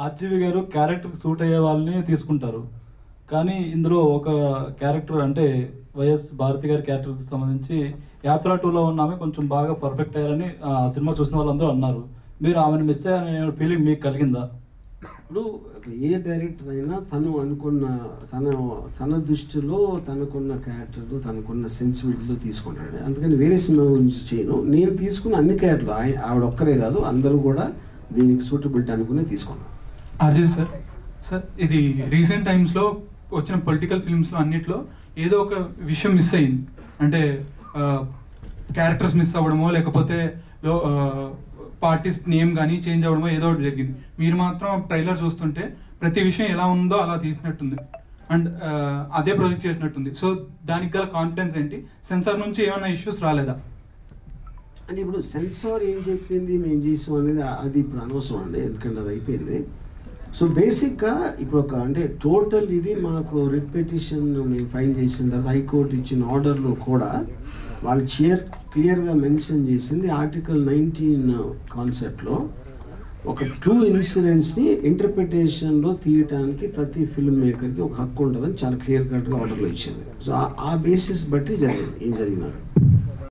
RGV గారు క్యారెక్టర్కి suit అయ్యే వాళ్ళని తీసుకుంటారు. కానీ ఇందులో ఒక క్యారెక్టర్ అంటే వైఎస్ భారతి గారి క్యారెక్టర్కి సంబంధించి యాత్ర 2లో ఉన్న ఆమె కొంచెం బాగా పర్ఫెక్ట్ అయ్యారని సినిమా చూసిన వాళ్ళందరూ అన్నారు. మీరు ఆమెను మిస్ అయ్యారనే ఫీలింగ్ మీకు కలిగిందా? ఇప్పుడు ఏ డైరెక్టర్ అయినా తను అనుకున్న తన దృష్టిలో తనకున్న క్యారెక్టర్లు తనకున్న సెన్సిబిలిటీలో తీసుకుంటాడు. అందుకని వేరే సినిమా గురించి చేయను. నేను తీసుకున్న అన్ని క్యారెక్టర్లు ఆవిడ ఒక్కరే కాదు, అందరూ కూడా దీనికి సూటబిలిటీ అనుకునే తీసుకున్నాను. ఆర్జీవి సార్ ఇది రీసెంట్ టైమ్స్లో వచ్చిన పొలిటికల్ ఫిల్మ్స్లో అన్నిట్లో ఏదో ఒక విషయం మిస్ అయింది. అంటే క్యారెక్టర్స్ మిస్ అవ్వడమో లేకపోతే పార్టీస్ నేమ్ కానీ చేంజ్ అవ్వడమో ఏదో ఒకటి జరిగింది. మీరు మాత్రం ట్రైలర్ చూస్తుంటే ప్రతి విషయం ఎలా ఉందో అలా తీసినట్టుంది అండ్ అదే ప్రొజెక్ట్ చేసినట్టుంది. సో దానికి గల కాన్ఫిడెన్స్ ఏంటి? సెన్సార్ నుంచి ఏమైనా ఇష్యూస్ రాలేదా? అంటే ఇప్పుడు సెన్సార్ ఏం చెప్పింది మేము చేసాం అనేది అది ఇప్పుడు అనవసరం అండి, ఎందుకంటే అది అయిపోయింది. సో బేసిక్గా ఇప్పుడు అంటే టోటల్ ఇది మాకు రిట్ పిటిషన్ మేము ఫైల్ చేసిన తర్వాత హైకోర్టు ఇచ్చిన ఆర్డర్లో కూడా వాళ్ళు క్లియర్గా మెన్షన్ చేసింది ఆర్టికల్ 19 కాన్సెప్ట్లో ఒక ట్రూ ఇన్సిడెంట్స్ని ఇంటర్ప్రిటేషన్లో తీయటానికి ప్రతి ఫిల్మ్ మేకర్కి ఒక హక్కు ఉంటుందని చాలా క్లియర్ కట్గా ఆర్డర్లో ఇచ్చింది. సో ఆ బేసిస్ బట్టి జరిగింది ఏం జరిగినారు.